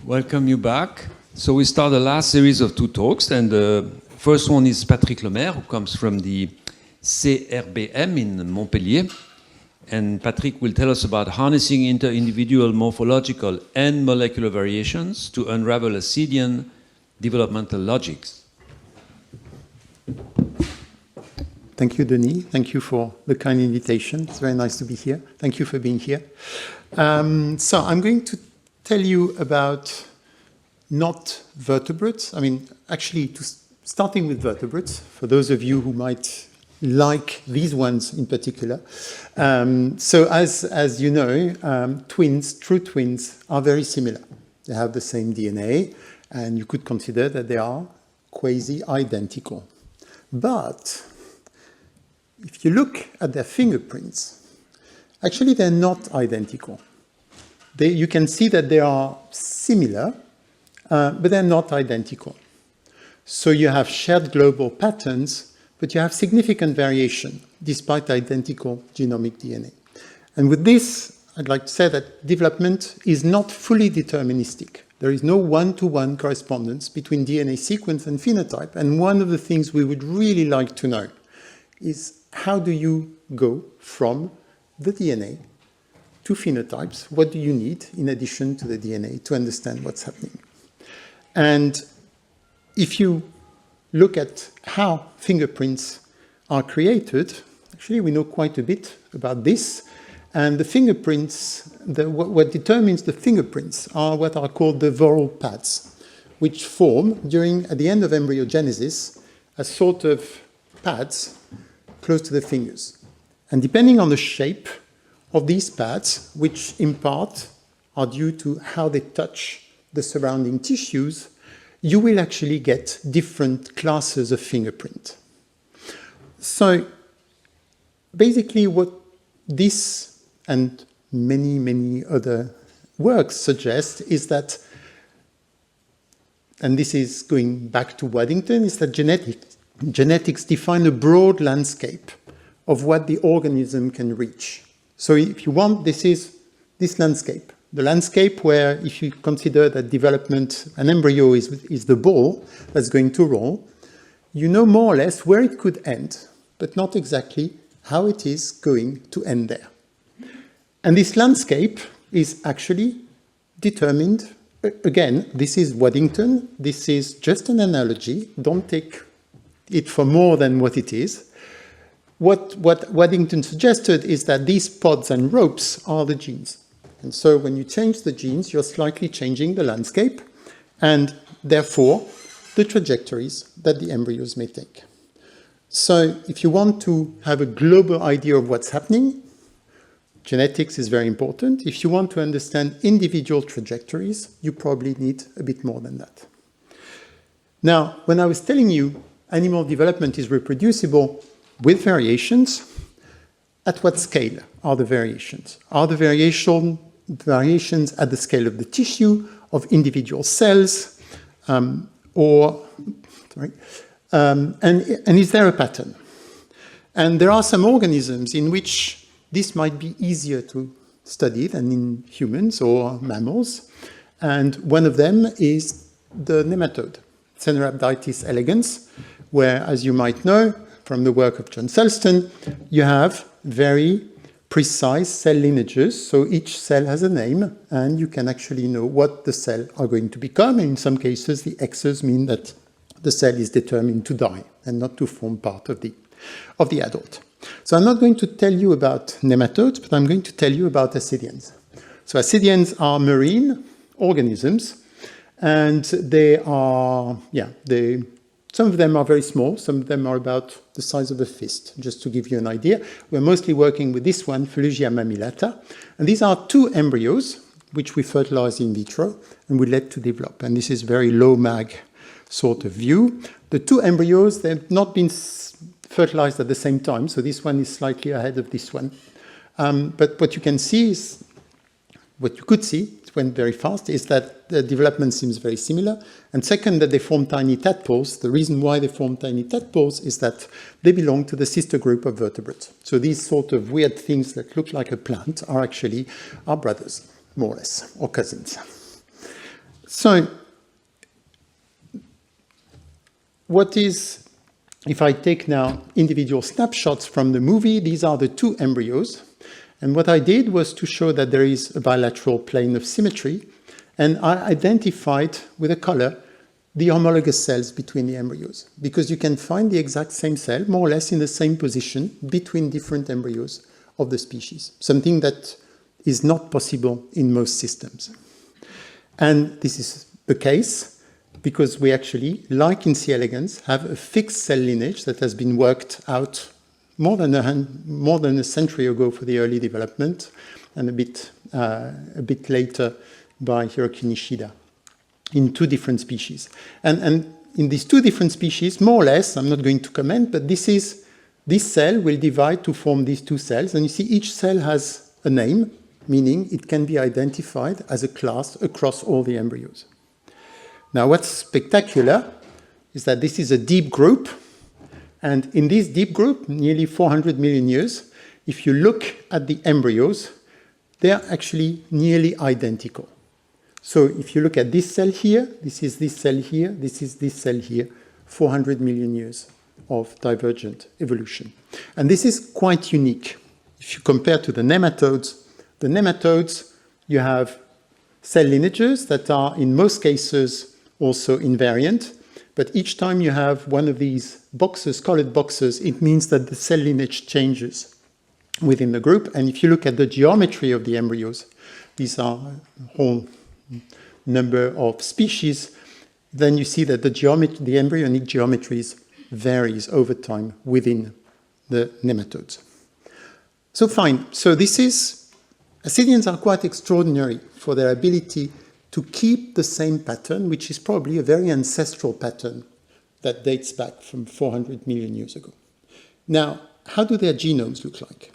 Welcome you back. So we start the last series of 2 talks, and the first one is Patrick Lemaire, who comes from the CRBM in Montpellier. And Patrick will tell us about harnessing inter-individual morphological and molecular variations to unravel Ascidian developmental logics. Thank you, Denis. Thank you for the kind invitation. It's very nice to be here. Thank you for being here. So I'm going to tell you about not vertebrates. I mean, actually, starting with vertebrates, for those of you who might like these ones in particular. So as you know, true twins are very similar. They have the same DNA, and you could consider that they are quasi-identical. But if you look at their fingerprints, actually they're not identical. You can see that they are similar, but they're not identical. So you have shared global patterns, but you have significant variation despite identical genomic DNA. And with this, I'd like to say that development is not fully deterministic. There is no one-to-one correspondence between DNA sequence and phenotype. And one of the things we would really like to know is how do you go from the DNA to phenotypes? What do you need in addition to the DNA to understand what's happening? And if you look at how fingerprints are created, actually we know quite a bit about this. And the fingerprints, what determines the fingerprints are what are called the voral pads, which form at the end of embryogenesis as sort of pads close to the fingers. And depending on the shape of these pads, which in part are due to how they touch the surrounding tissues, you will actually get different classes of fingerprint. So basically what this and many, many other works suggest is that, and this is going back to Waddington, is that genetics define a broad landscape of what the organism can reach. So if you want, this is this landscape. The landscape where, if you consider that development, an embryo is the ball that's going to roll, you know more or less where it could end, but not exactly how it is going to end there. And this landscape is actually determined, again, this is Waddington, this is just an analogy, don't take it for more than what it is. What Waddington suggested is that these pods and ropes are the genes. And so when you change the genes, you're slightly changing the landscape and therefore the trajectories that the embryos may take. So if you want to have a global idea of what's happening, genetics is very important. If you want to understand individual trajectories, you probably need a bit more than that. Now, when I was telling you animal development is reproducible with variations, at what scale are the variations? Are the variations at the scale of the tissue, of individual cells, and is there a pattern? And there are some organisms in which this might be easier to study than in humans or mammals. And one of them is the nematode, Cenorhabditis elegans, where, as you might know from the work of John Sulston, you have very precise cell lineages. So each cell has a name, and you can actually know what the cell are going to become. And in some cases, the X's mean that the cell is determined to die and not to form part of the adult. So I'm not going to tell you about nematodes, but I'm going to tell you about ascidians. So ascidians are marine organisms, and they are, some of them are very small, some of them are about the size of a fist, just to give you an idea. We're mostly working with this one, Phrygia mammillata, and these are 2 embryos, which we fertilize in vitro, and we let to develop. And this is very low mag sort of view. The 2 embryos, they've not been fertilized at the same time, so this one is slightly ahead of this one. But what you can see is, what you could see, it went very fast, is that the development seems very similar. And second, that they form tiny tadpoles. The reason why they form tiny tadpoles is that they belong to the sister group of vertebrates. So these sort of weird things that look like a plant are actually our brothers, more or less, or cousins. So, what is, if I take now individual snapshots from the movie, these are the two embryos. And what I did was to show that there is a bilateral plane of symmetry. And I identified with a color the homologous cells between the embryos, because you can find the exact same cell, more or less in the same position, between different embryos of the species, something that is not possible in most systems. And this is the case because we actually, like in C. elegans, have a fixed cell lineage that has been worked out more than a century ago for the early development, and a bit later by Hiroki Nishida, in two different species. And in these two different species, more or less, I'm not going to comment, but this cell will divide to form these two cells. And you see each cell has a name, meaning it can be identified as a class across all the embryos. Now, what's spectacular is that this is a deep group. And in this deep group, nearly 400 million years, if you look at the embryos, they are actually nearly identical. So if you look at this cell here, this is this cell here, this is this cell here, 400 million years of divergent evolution. And this is quite unique. If you compare to the nematodes, you have cell lineages that are, in most cases, also invariant. But each time you have one of these boxes, colored boxes, it means that the cell lineage changes within the group. And if you look at the geometry of the embryos, these are a whole number of species, then you see that the embryonic geometries varies over time within the nematodes. So fine. So Ascidians are quite extraordinary for their ability to keep the same pattern, which is probably a very ancestral pattern that dates back from 400 million years ago. Now, how do their genomes look like?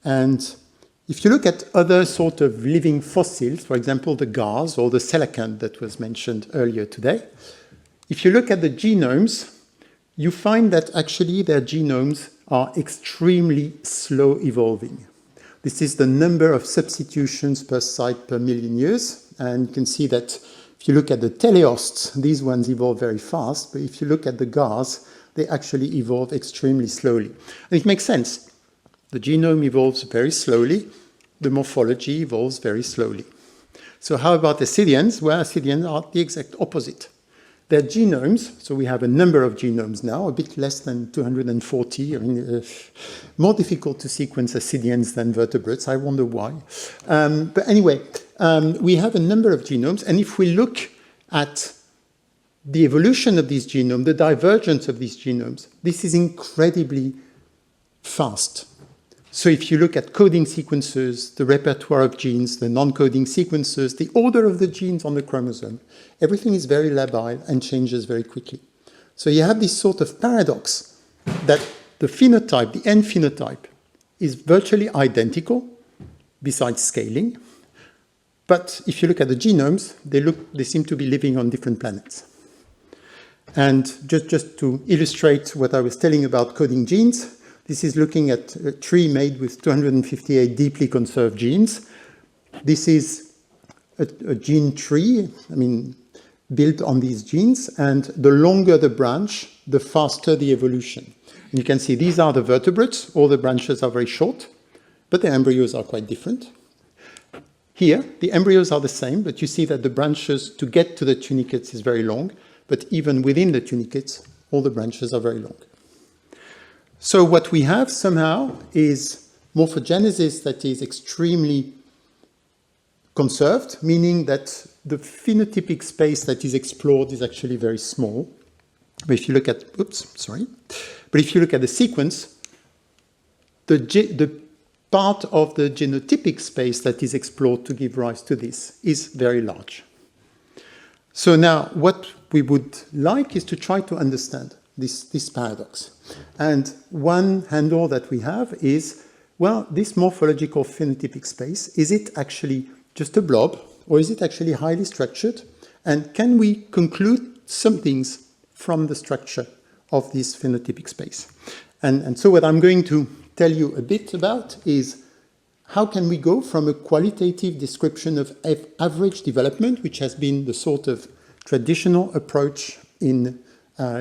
And if you look at other sort of living fossils, for example, the gars or the coelacanth that was mentioned earlier today, if you look at the genomes, you find that actually their genomes are extremely slow evolving. This is the number of substitutions per site per million years. And you can see that if you look at the teleosts, these ones evolve very fast. But if you look at the gars, they actually evolve extremely slowly. And it makes sense. The genome evolves very slowly. The morphology evolves very slowly. So how about Ascidians? Well, Ascidians are the exact opposite. Their genomes, so we have a number of genomes now, a bit less than 240. I mean, more difficult to sequence Ascidians than vertebrates. I wonder why. But anyway, we have a number of genomes. And if we look at the evolution of these genomes, the divergence of these genomes, this is incredibly fast. So if you look at coding sequences, the repertoire of genes, the non-coding sequences, the order of the genes on the chromosome, everything is very labile and changes very quickly. So you have this sort of paradox that the phenotype, the end phenotype, is virtually identical, besides scaling. But if you look at the genomes, they seem to be living on different planets. And just to illustrate what I was telling about coding genes, this is looking at a tree made with 258 deeply conserved genes. This is a gene tree, built on these genes, and the longer the branch, the faster the evolution. And you can see these are the vertebrates. All the branches are very short, but the embryos are quite different. Here, the embryos are the same, but you see that the branches to get to the tunicates is very long, but even within the tunicates, all the branches are very long. So what we have somehow is morphogenesis that is extremely conserved, meaning that the phenotypic space that is explored is actually very small. But if you look at, but if you look at the sequence, the part of the genotypic space that is explored to give rise to this is very large. So now what we would like is to try to understand this paradox. And one handle that we have is, well, this morphological phenotypic space, is it actually just a blob, or is it actually highly structured? And can we conclude some things from the structure of this phenotypic space? And so what I'm going to tell you a bit about is how can we go from a qualitative description of average development, which has been the sort of traditional approach in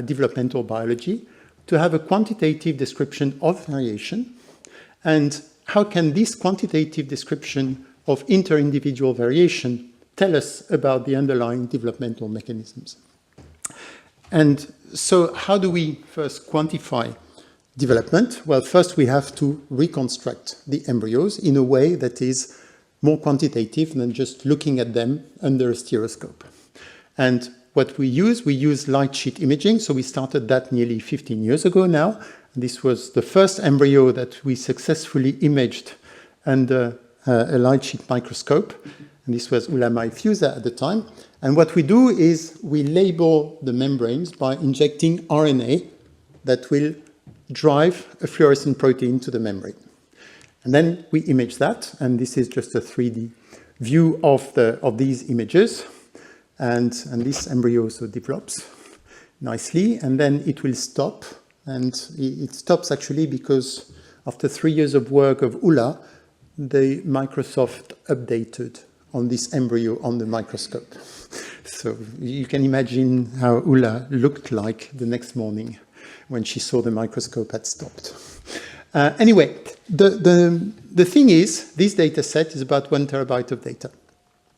developmental biology, to have a quantitative description of variation? And how can this quantitative description of inter-individual variation tell us about the underlying developmental mechanisms? And so how do we first quantify development? Well, first we have to reconstruct the embryos in a way that is more quantitative than just looking at them under a stereoscope. And what we use light sheet imaging. So we started that nearly 15 years ago now. This was the first embryo that we successfully imaged under a light sheet microscope. And this was Ulamai Fusa at the time. And what we do is we label the membranes by injecting RNA that will drive a fluorescent protein to the membrane. And then we image that, and this is just a 3D view of these images. And this embryo also develops nicely, and then it will stop. And it stops actually because after 3 years of work of Ula, the Microsoft updated on this embryo on the microscope. So you can imagine how Ula looked like the next morning when she saw the microscope had stopped. Anyway, the thing is, this data set is about 1 terabyte of data.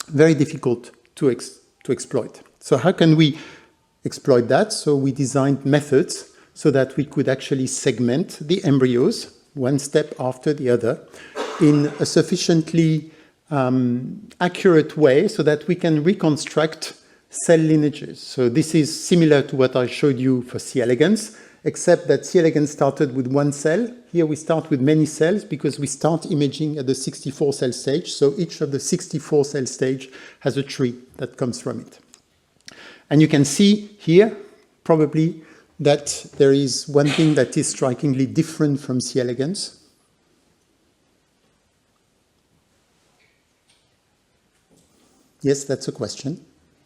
Very difficult to exploit. So how can we exploit that? So we designed methods so that we could actually segment the embryos one step after the other in a sufficiently accurate way so that we can reconstruct cell lineages. So this is similar to what I showed you for C. elegans, except that C. elegans started with 1 cell. Here we start with many cells because we start imaging at the 64 cell stage. So each of the 64 cell stage has a tree that comes from it. And you can see here probably that there is one thing that is strikingly different from C. elegans. Yes, that's a question.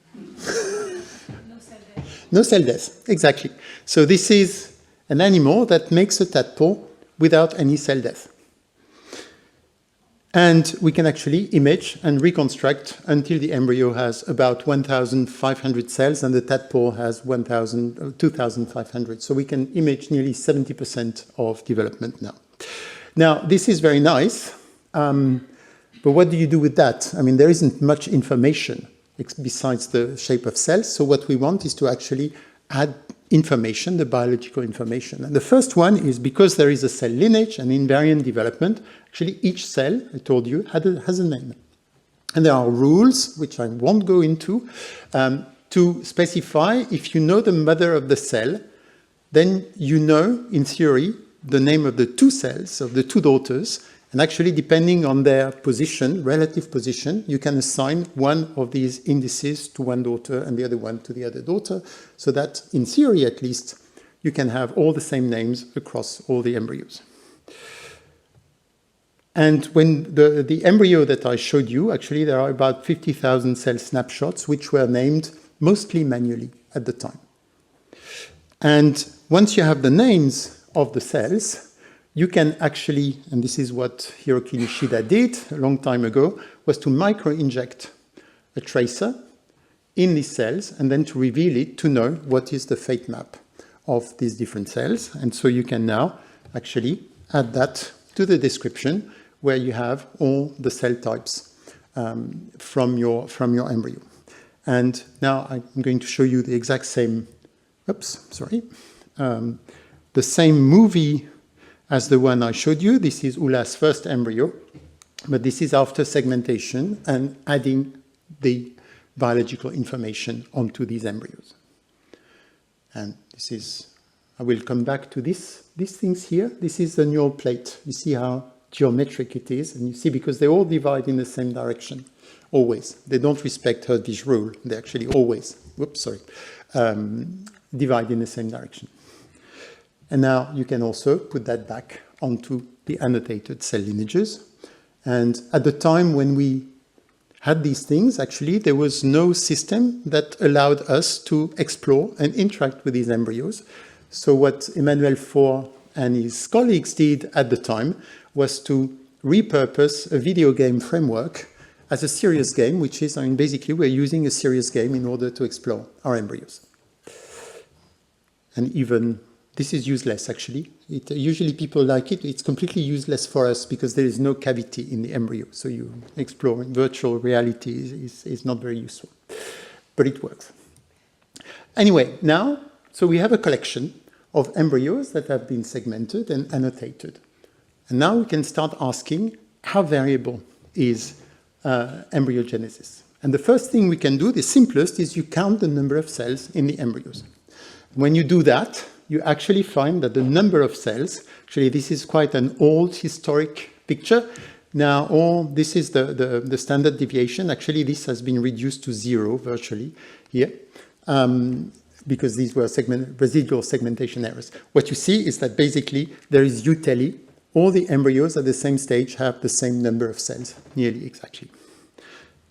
No cell death. No cell death, exactly. So this is an animal that makes a tadpole without any cell death. And we can actually image and reconstruct until the embryo has about 1,500 cells and the tadpole has 2,500. So we can image nearly 70% of development now. Now, this is very nice. But what do you do with that? I mean, there isn't much information besides the shape of cells. So what we want is to actually add information, the biological information. And the first one is because there is a cell lineage and invariant development, actually each cell, I told you, has a name. And there are rules, which I won't go into, to specify if you know the mother of the cell, then you know, in theory, the name of the 2 cells, of the 2 daughters. And actually, depending on their position, relative position, you can assign one of these indices to one daughter and the other one to the other daughter, so that, in theory at least, you can have all the same names across all the embryos. And when the embryo that I showed you, actually, there are about 50,000 cell snapshots, which were named mostly manually at the time. And once you have the names of the cells, you can actually, and this is what Hiroki Nishida did a long time ago, was to micro-inject a tracer in these cells and then to reveal it to know what is the fate map of these different cells. And so you can now actually add that to the description where you have all the cell types from your embryo. And now I'm going to show you the exact same, the same movie as the one I showed you. This is Ula's first embryo, but this is after segmentation and adding the biological information onto these embryos. And this is, I will come back to these things here. This is the neural plate. You see how geometric it is, and you see because they all divide in the same direction, always. They don't respect Hurt's rule. They actually always, divide in the same direction. And now you can also put that back onto the annotated cell lineages. And at the time when we had these things, actually, there was no system that allowed us to explore and interact with these embryos. So what Emmanuel Faure and his colleagues did at the time was to repurpose a video game framework as a serious game, which is, basically we're using a serious game in order to explore our embryos. And even, this is useless actually. Usually people like it. It's completely useless for us because there is no cavity in the embryo. So you exploring virtual reality is not very useful, but it works. Anyway, now, so we have a collection of embryos that have been segmented and annotated. And now we can start asking how variable is embryogenesis. And the first thing we can do, the simplest, is you count the number of cells in the embryos. When you do that, you actually find that the number of cells, actually this is quite an old historic picture. Now this is the standard deviation. Actually this has been reduced to 0 virtually here. Because these were residual segmentation errors. What you see is that basically there is utility. All the embryos at the same stage have the same number of cells, nearly exactly.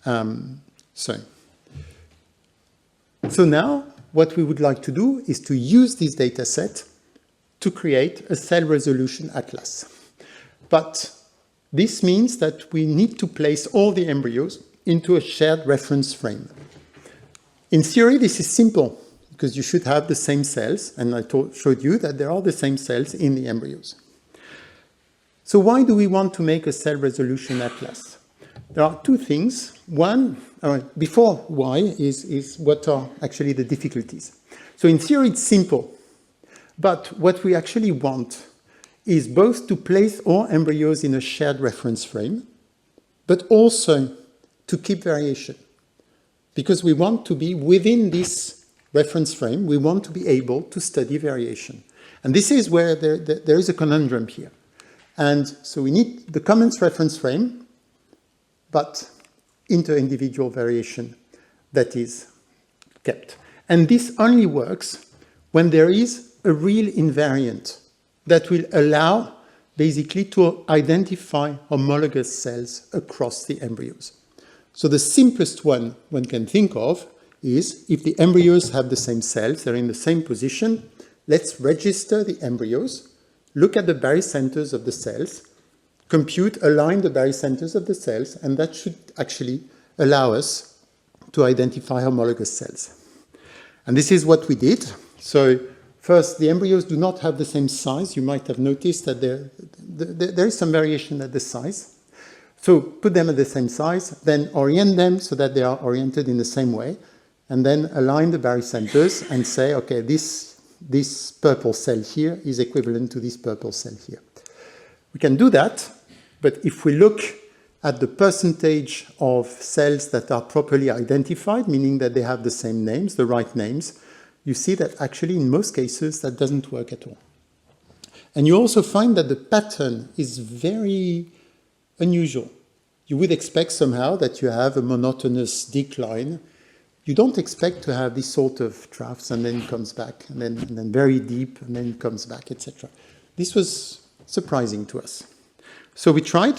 So now what we would like to do is to use this data set to create a cell resolution atlas. But this means that we need to place all the embryos into a shared reference frame. In theory, this is simple, because you should have the same cells, and I showed you that there are the same cells in the embryos. So why do we want to make a cell resolution atlas? There are two things. One, before why, is what are actually the difficulties. So in theory, it's simple. But what we actually want is both to place all embryos in a shared reference frame, but also to keep variation. Because we want to be within this reference frame, we want to be able to study variation. And this is where there is a conundrum here. And so we need the commons reference frame, but inter-individual variation that is kept. And this only works when there is a real invariant that will allow basically to identify homologous cells across the embryos. So the simplest one can think of is if the embryos have the same cells, they're in the same position, let's register the embryos, look at the barycenters of the cells, compute, align the barycenters of the cells, and that should actually allow us to identify homologous cells. And this is what we did. So first, the embryos do not have the same size. You might have noticed that there is some variation at the size. So put them at the same size, then orient them so that they are oriented in the same way, and then align the barycenters and say, okay, this purple cell here is equivalent to this purple cell here. We can do that, but if we look at the percentage of cells that are properly identified, meaning that they have the same names, the right names, you see that actually in most cases that doesn't work at all. And you also find that the pattern is very unusual. You would expect somehow that you have a monotonous decline. You don't expect to have this sort of troughs and then it comes back, and then very deep, and then it comes back, etc. This was surprising to us. So we tried.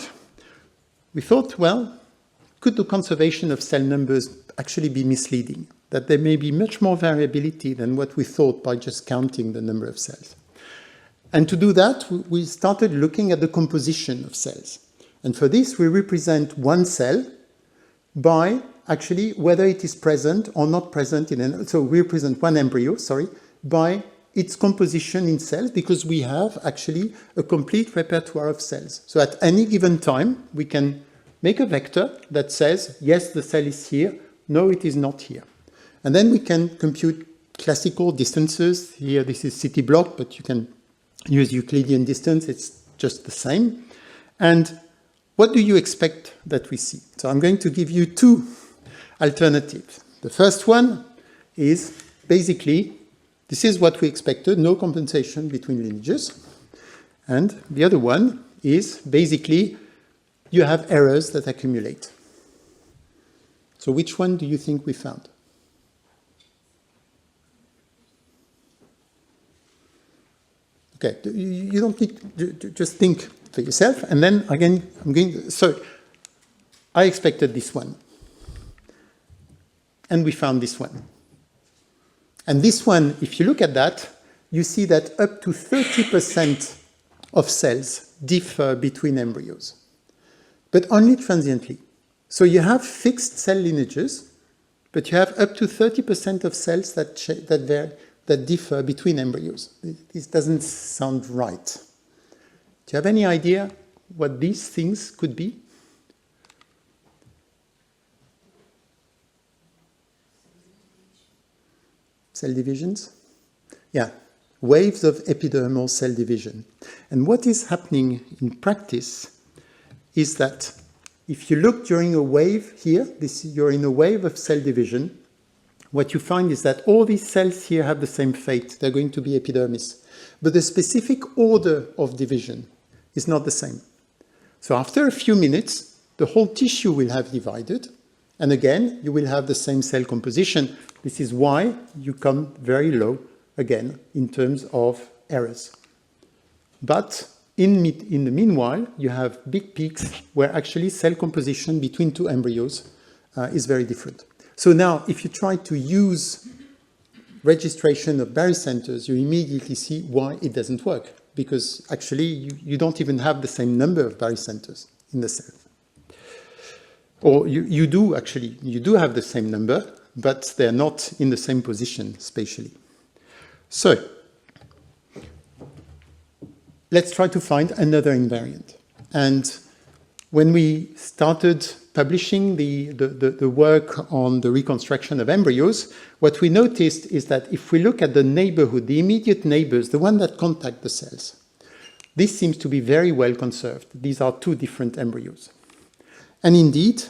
We thought, well, could the conservation of cell numbers actually be misleading? That there may be much more variability than what we thought by just counting the number of cells. And to do that, we started looking at the composition of cells. And for this, we represent one cell by actually whether it is present or not present so we represent one embryo, by its composition in cells, because we have actually a complete repertoire of cells. So at any given time, we can make a vector that says, yes, the cell is here, no, it is not here. And then we can compute classical distances. Here, this is city block, but you can use Euclidean distance. It's just the same. And what do you expect that we see? So I'm going to give you two alternatives. The first one is basically, this is what we expected, no compensation between lineages. And the other one is basically, you have errors that accumulate. So which one do you think we found? Okay, you don't need to just think for yourself. And then again, so I expected this one. And we found this one. And this one, if you look at that, you see that up to 30% of cells differ between embryos. but only transiently. So you have fixed cell lineages, but you have up to 30% of cells that differ between embryos. This doesn't sound right. Do you have any idea what these things could be? Cell divisions? Yeah, waves of epidermal cell division. And what is happening in practice is that if you look during a wave here, you're in a wave of cell division, what you find is that all these cells here have the same fate. They're going to be epidermis. But the specific order of division is not the same. So after a few minutes, the whole tissue will have divided. And again, you will have the same cell composition. This is why you come very low again in terms of errors. But in the meanwhile, you have big peaks where actually cell composition between two embryos is very different. So now, if you try to use registration of barycenters, you immediately see why it doesn't work. Because actually, you don't even have the same number of barycenters in the cell. Or you do have the same number, but they're not in the same position spatially. So, let's try to find another invariant. And when we started publishing the work on the reconstruction of embryos, what we noticed is that if we look at the neighborhood, the immediate neighbors, the one that contact the cells, this seems to be very well conserved. These are two different embryos. And indeed,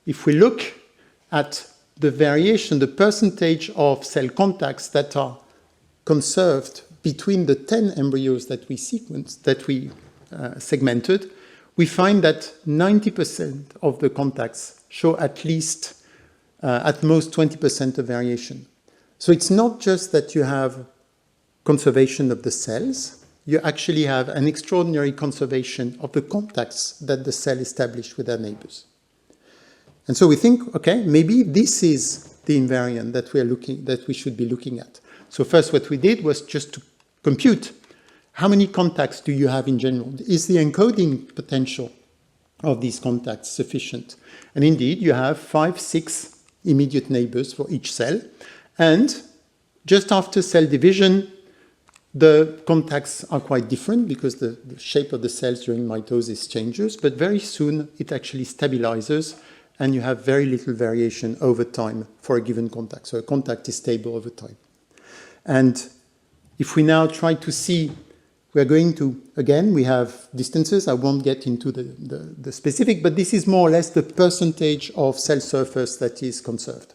if we look at the variation, the percentage of cell contacts that are conserved between the 10 embryos that we sequenced, that we segmented, we find that 90% of the contacts show at least, at most 20% of variation. So it's not just that you have conservation of the cells, you actually have an extraordinary conservation of the contacts that the cell established with their neighbors. And so we think, okay, maybe this is the invariant that we should be looking at. So first what we did was just to compute how many contacts do you have in general? Is the encoding potential of these contacts sufficient? And indeed, you have 5, 6 immediate neighbors for each cell. And just after cell division, the contacts are quite different because the shape of the cells during mitosis changes, but very soon it actually stabilizes and you have very little variation over time for a given contact. So a contact is stable over time. And if we now try to see, we're going to, again, we have distances. I won't get into the specific, but this is more or less the percentage of cell surface that is conserved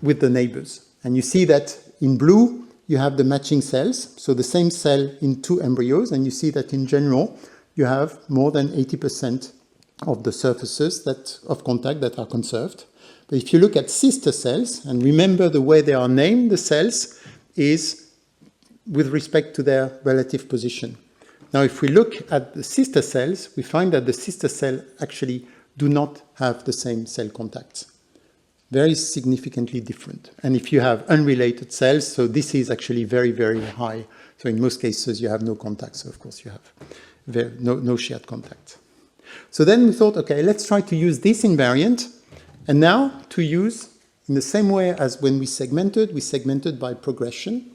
with the neighbors. And you see that in blue, you have the matching cells, so the same cell in two embryos, and you see that in general, you have more than 80% of the surfaces of contact that are conserved. But if you look at sister cells, and remember the way they are named, the cells, is with respect to their relative position. Now, if we look at the sister cells, we find that the sister cells actually do not have the same cell contacts. Very significantly different. And if you have unrelated cells, so this is actually very, very high. So in most cases, you have no contacts. So of course, you have no shared contact. So then we thought, okay, let's try to use this invariant. And now to use, in the same way as when we segmented by progression.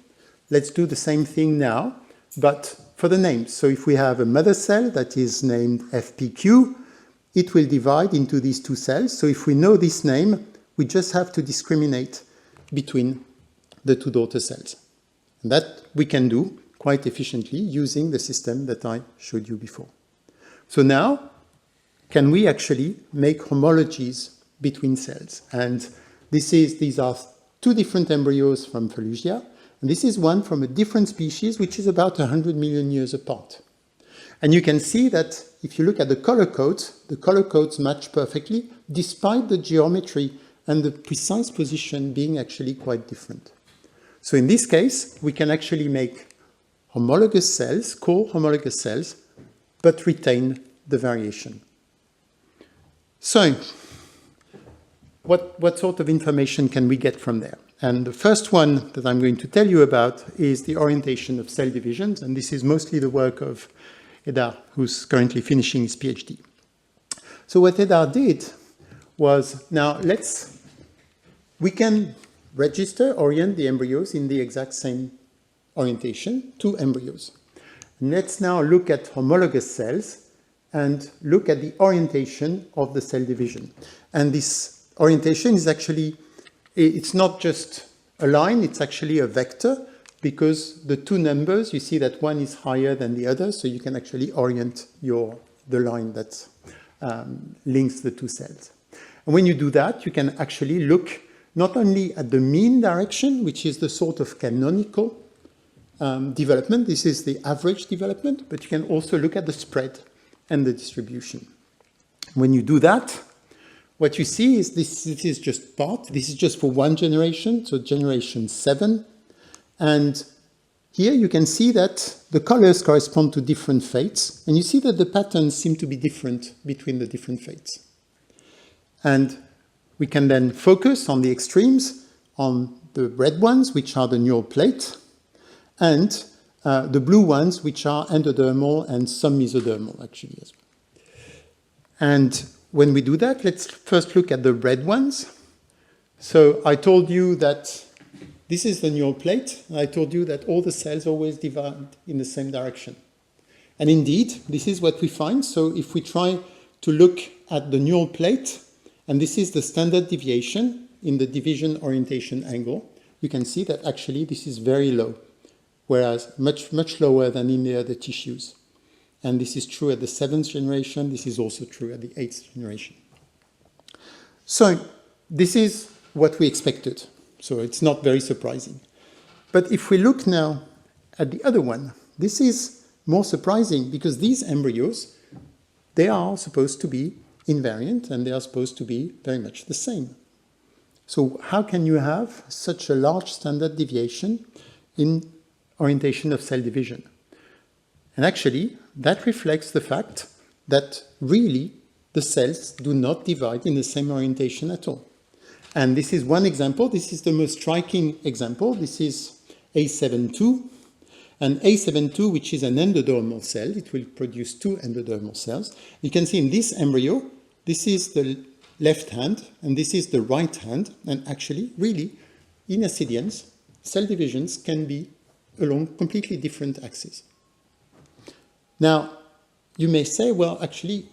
Let's do the same thing now, but for the names. So if we have a mother cell that is named FPQ, it will divide into these two cells. So if we know this name, we just have to discriminate between the two daughter cells. And that we can do quite efficiently using the system that I showed you before. So now, can we actually make homologies between cells? And these are two different embryos from Felugia. And this is one from a different species, which is about 100 million years apart. And you can see that if you look at the color codes match perfectly, despite the geometry and the precise position being actually quite different. So in this case, we can actually make homologous cells, co-homologous cells, but retain the variation. So, what sort of information can we get from there? And the first one that I'm going to tell you about is the orientation of cell divisions, and this is mostly the work of Eda, who's currently finishing his PhD. So what Edard did was, now we can register, orient the embryos in the exact same orientation, 2 embryos. And let's now look at homologous cells and look at the orientation of the cell division. And this orientation is actually, it's not just a line, it's actually a vector, because the 2 numbers, you see that one is higher than the other, so you can actually orient the line that links the 2 cells. And when you do that, you can actually look not only at the mean direction, which is the sort of canonical development, this is the average development, but you can also look at the spread and the distribution. When you do that, what you see is this is just this is just for one generation, so generation 7. And here you can see that the colors correspond to different fates, and you see that the patterns seem to be different between the different fates. And we can then focus on the extremes, on the red ones, which are the neural plate, and the blue ones, which are endodermal and some mesodermal, actually, as well. And when we do that, let's first look at the red ones. So I told you that this is the neural plate, and I told you that all the cells always divide in the same direction. And indeed, this is what we find. So if we try to look at the neural plate, and this is the standard deviation in the division orientation angle, you can see that actually this is very low, whereas much, much lower than in the other tissues. And this is true at the 7th generation. This is also true at the 8th generation. So this is what we expected. So it's not very surprising. But if we look now at the other one, this is more surprising because these embryos, they are supposed to be invariant and they are supposed to be very much the same. So how can you have such a large standard deviation in orientation of cell division? And actually, that reflects the fact that really the cells do not divide in the same orientation at all. And this is one example. This is the most striking example. This is A72. And A72, which is an endodermal cell, it will produce 2 endodermal cells. You can see in this embryo, this is the left hand, and this is the right hand. And actually, really, in Ascidians, cell divisions can be along completely different axes. Now, you may say, well, actually,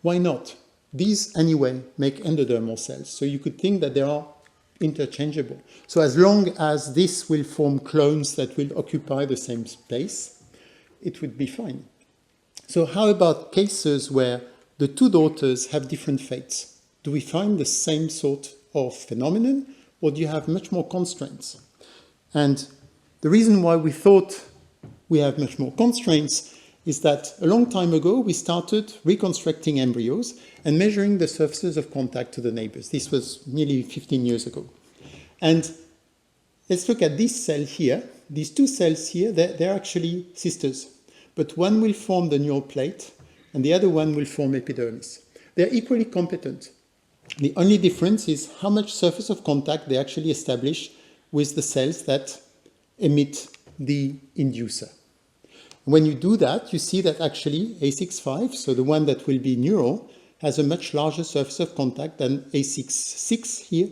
why not? These, anyway, make endodermal cells. So you could think that they are interchangeable. So as long as this will form clones that will occupy the same space, it would be fine. So how about cases where the 2 daughters have different fates? Do we find the same sort of phenomenon, or do you have much more constraints? And the reason why we thought we have much more constraints is that a long time ago we started reconstructing embryos and measuring the surfaces of contact to the neighbors. This was nearly 15 years ago. And let's look at this cell here. These 2 cells here, they're actually sisters. But one will form the neural plate and the other one will form epidermis. They're equally competent. The only difference is how much surface of contact they actually establish with the cells that emit the inducer. When you do that, you see that actually A65, so the one that will be neural, has a much larger surface of contact than A66 here,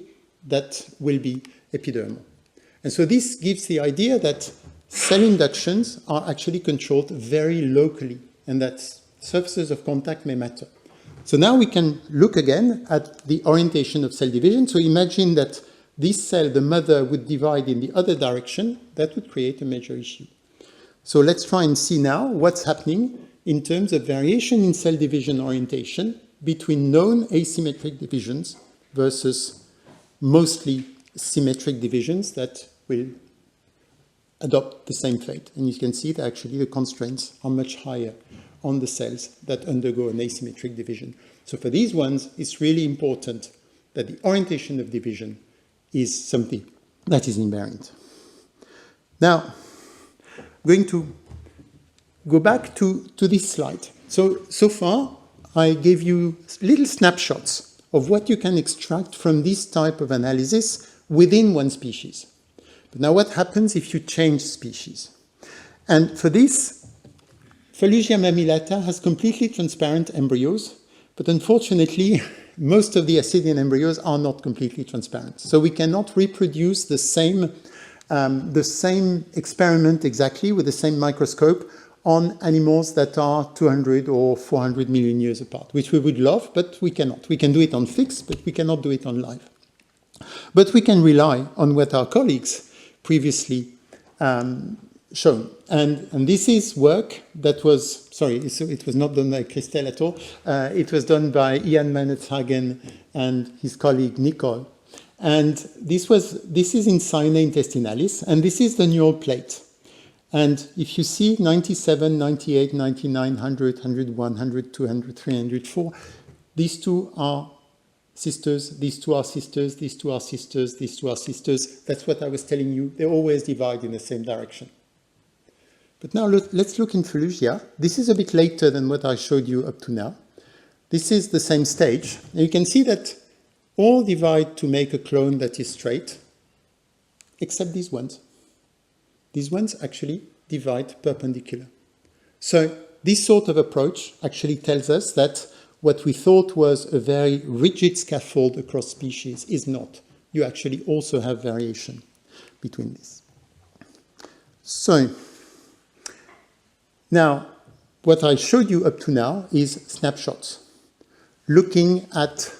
that will be epidermal. And so this gives the idea that cell inductions are actually controlled very locally, and that surfaces of contact may matter. So now we can look again at the orientation of cell division. So imagine that this cell, the mother, would divide in the other direction. That would create a major issue. So let's try and see now what's happening in terms of variation in cell division orientation between known asymmetric divisions versus mostly symmetric divisions that will adopt the same fate. And you can see that actually the constraints are much higher on the cells that undergo an asymmetric division. So for these ones, it's really important that the orientation of division is something that is invariant. Now, I'm going to go back to this slide. So far, I gave you little snapshots of what you can extract from this type of analysis within one species. But now what happens if you change species? And for this, Felugia mammillata has completely transparent embryos, But unfortunately, most of the Ascidian embryos are not completely transparent. So we cannot reproduce the same experiment exactly with the same microscope on animals that are 200 or 400 million years apart, which we would love, but we cannot. We can do it on fixed, but we cannot do it on live. But we can rely on what our colleagues previously shown. And this is work that was, sorry, it was not done by Christelle at all. It was done by Ian Manetshagen and his colleague Nicole. And this is in Cyane intestinalis, and this is the neural plate. And if you see 97, 98, 99, 100, 101, 100, 200, 300, 4, these two are sisters, these two are sisters, these two are sisters, these two are sisters. That's what I was telling you. They always divide in the same direction. But now let's look in Felucia. This is a bit later than what I showed you up to now. This is the same stage. And you can see that all divide to make a clone that is straight, except these ones. These ones actually divide perpendicular. So this sort of approach actually tells us that what we thought was a very rigid scaffold across species is not. You actually also have variation between these. So now, what I showed you up to now is snapshots, looking at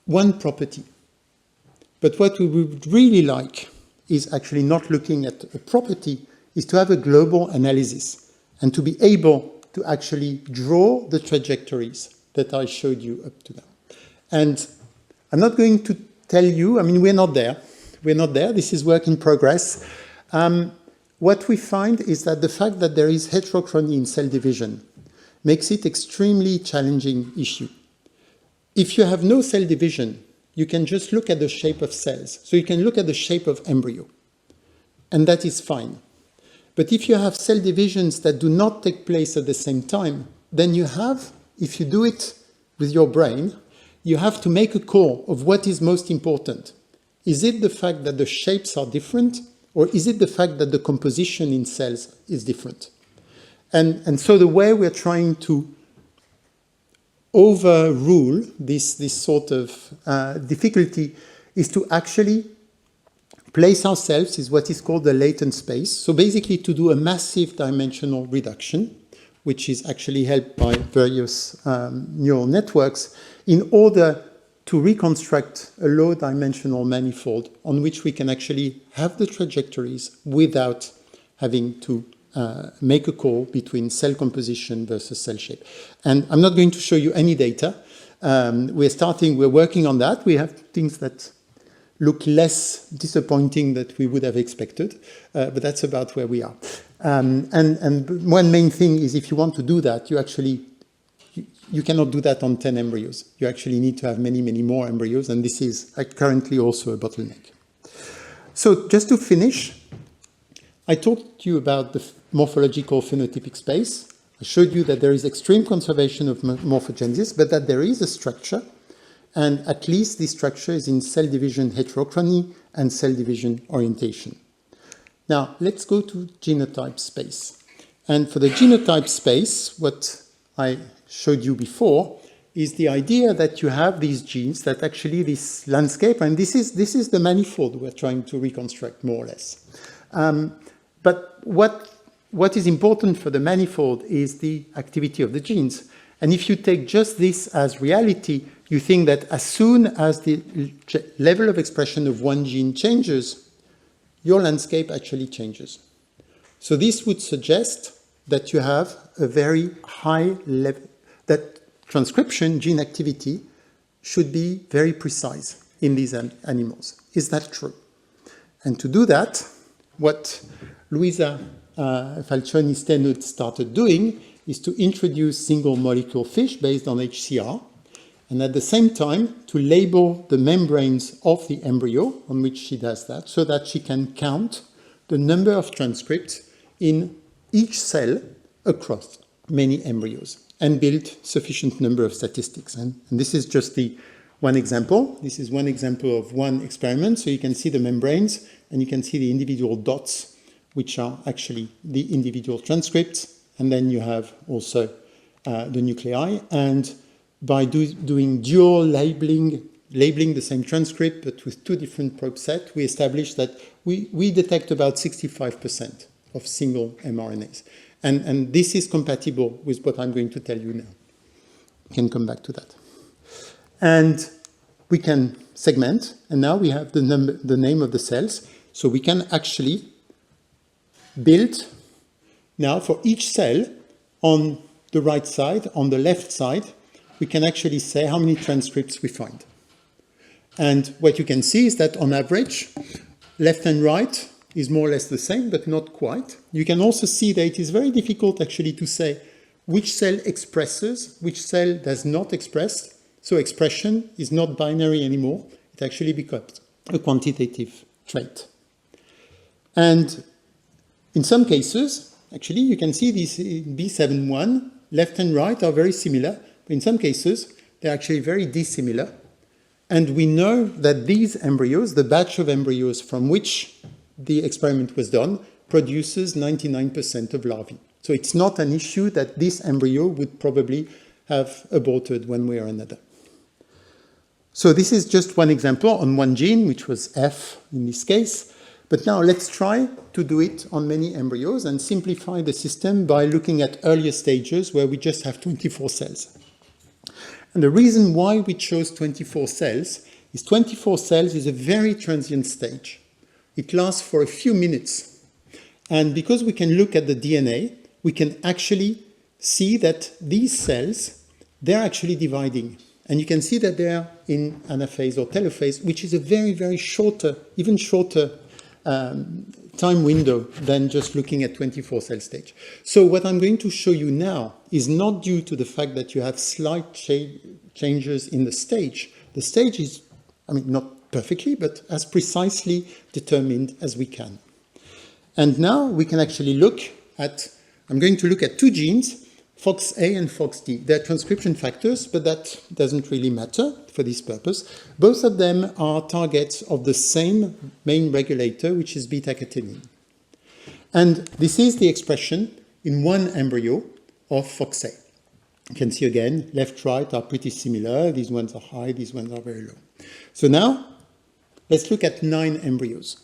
one property. But what we would really like is actually not looking at a property, is to have a global analysis and to be able to actually draw the trajectories that I showed you up to now. And I'm not going to tell you, I mean, we're not there. We're not there. This is work in progress. What we find is that the fact that there is heterochrony in cell division makes it extremely challenging issue. If you have no cell division, you can just look at the shape of cells. So you can look at the shape of embryo, and that is fine. But if you have cell divisions that do not take place at the same time, then you have, if you do it with your brain, you have to make a call of what is most important. Is it the fact that the shapes are different, or is it the fact that the composition in cells is different? And so the way we're trying to overrule this sort of difficulty is to actually place ourselves in what is called the latent space. So basically to do a massive dimensional reduction, which is actually helped by various neural networks, in order to reconstruct a low-dimensional manifold on which we can actually have the trajectories without having to make a call between cell composition versus cell shape. And I'm not going to show you any data. We're working on that. We have things that look less disappointing than we would have expected, but that's about where we are. And one main thing is if you want to do that, you cannot do that on 10 embryos. You actually need to have many, many more embryos, and this is currently also a bottleneck. So just to finish, I talked to you about the morphological phenotypic space. I showed you that there is extreme conservation of morphogenesis, but that there is a structure, and at least this structure is in cell division heterochrony and cell division orientation. Now, let's go to genotype space. And for the genotype space, what I showed you before is the idea that you have these genes, that actually this landscape, and this is the manifold we're trying to reconstruct more or less. But what is important for the manifold is the activity of the genes. And if you take just this as reality, you think that as soon as the level of expression of one gene changes, your landscape actually changes. So this would suggest that you have a very high level, that transcription, gene activity, should be very precise in these animals. Is that true? And to do that, what Luisa Falcioni-Stenut started doing is to introduce single molecule fish based on HCR, and at the same time to label the membranes of the embryo on which she does that, so that she can count the number of transcripts in each cell across many embryos and build sufficient number of statistics. And this is just the one example. This is one example of one experiment. So you can see the membranes and you can see the individual dots, which are actually the individual transcripts. And then you have also the nuclei. And by doing dual labeling the same transcript but with two different probe sets, we established that we detect about 65% of single mRNAs. And this is compatible with what I'm going to tell you now. We can come back to that. And we can segment, and now we have the name of the cells. So we can actually build now for each cell on the right side, on the left side, we can actually say how many transcripts we find. And what you can see is that on average, left and right is more or less the same, but not quite. You can also see that it is very difficult actually to say which cell expresses, which cell does not express. So expression is not binary anymore. It actually becomes a quantitative trait. And in some cases, actually, you can see this B71, left and right are very similar. But in some cases, they're actually very dissimilar. And we know that these embryos, the batch of embryos from which the experiment was done, produces 99% of larvae. So it's not an issue that this embryo would probably have aborted one way or another. So this is just one example on one gene, which was F in this case. But now let's try to do it on many embryos and simplify the system by looking at earlier stages where we just have 24 cells. And the reason why we chose 24 cells is 24 cells is a very transient stage. It lasts for a few minutes. And because we can look at the DNA, we can actually see that these cells, they're actually dividing. And you can see that they're in anaphase or telophase, which is a very, very shorter, even shorter time window than just looking at 24 cell stage. So what I'm going to show you now is not due to the fact that you have slight changes in the stage. The stage is, I mean, not perfectly, but as precisely determined as we can. And now we can actually look at, I'm going to look at two genes, FOXA and FOXD. They're transcription factors, but that doesn't really matter for this purpose. Both of them are targets of the same main regulator, which is beta-catenin. And this is the expression in one embryo of FOXA. You can see again, left, right are pretty similar. These ones are high, these ones are very low. So now, let's look at 9 embryos.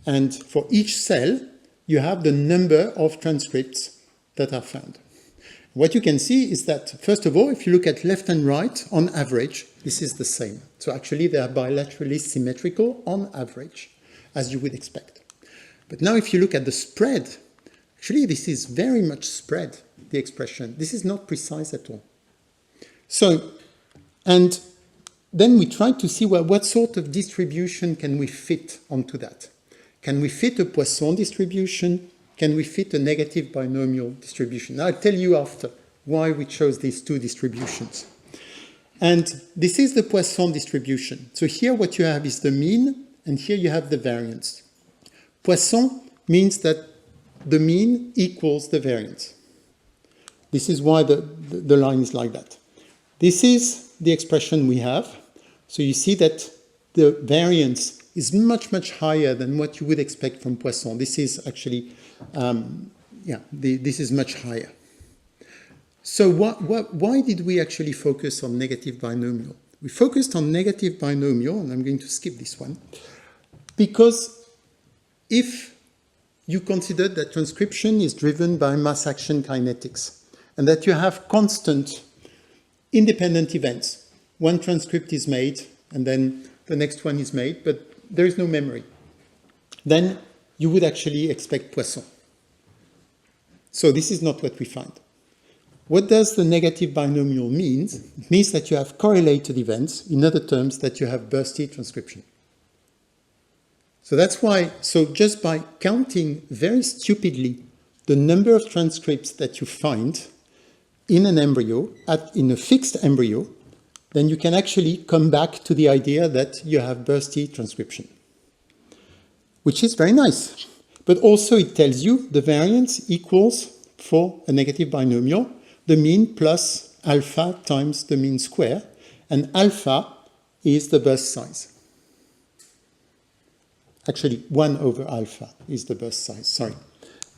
And for each cell, you have the number of transcripts that are found. What you can see is that, first of all, if you look at left and right, on average, this is the same. So actually, they are bilaterally symmetrical on average, as you would expect. But now if you look at the spread, actually, this is very much spread, the expression. This is not precise at all. So, and then we tried to see, well, what sort of distribution can we fit onto that? Can we fit a Poisson distribution? Can we fit a negative binomial distribution? Now, I'll tell you after why we chose these two distributions. And this is the Poisson distribution. So here what you have is the mean, and here you have the variance. Poisson means that the mean equals the variance. This is why the line is like that. This is the expression we have. So you see that the variance is much, much higher than what you would expect from Poisson. This is actually, this is much higher. So why did we actually focus on negative binomial? We focused on negative binomial, and I'm going to skip this one, because if you consider that transcription is driven by mass action kinetics, and that you have constant independent events, one transcript is made, and then the next one is made, but there is no memory, then you would actually expect Poisson. So this is not what we find. What does the negative binomial mean? It means that you have correlated events, in other terms, that you have bursty transcription. So that's why, so just by counting very stupidly the number of transcripts that you find in an embryo, in a fixed embryo, then you can actually come back to the idea that you have bursty transcription, which is very nice. But also it tells you the variance equals, for a negative binomial, the mean plus alpha times the mean square, and alpha is the burst size. Actually, 1 over alpha is the burst size, sorry.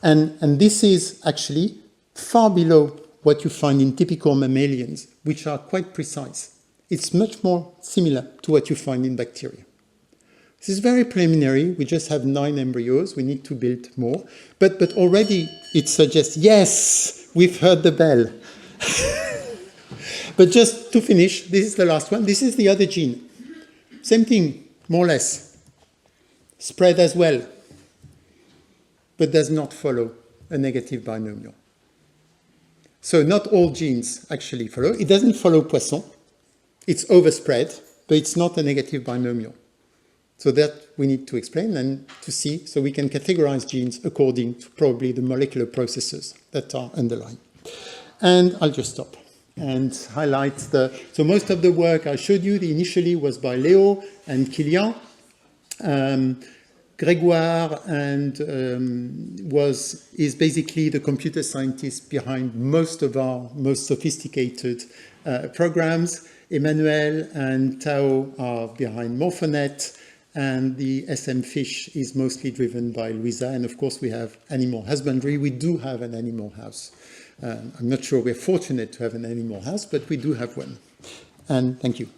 And this is actually far below what you find in typical mammalians, which are quite precise. It's much more similar to what you find in bacteria. This is very preliminary. We just have 9 embryos. We need to build more. But already it suggests, yes, we've heard the bell. But just to finish, this is the last one. This is the other gene. Same thing, more or less. Spread as well, but does not follow a negative binomial. So not all genes actually follow. It doesn't follow Poisson. It's overspread, but it's not a negative binomial. So that we need to explain and to see, so we can categorize genes according to probably the molecular processes that are underlying. And I'll just stop and highlight so most of the work I showed you initially was by Léo and Kilian. Grégoire is basically the computer scientist behind most of our most sophisticated programs. Emmanuel and Tao are behind Morphonet, and the SM Fish is mostly driven by Louisa. And of course, we have animal husbandry. We do have an animal house. I'm not sure we're fortunate to have an animal house, but we do have one. And thank you.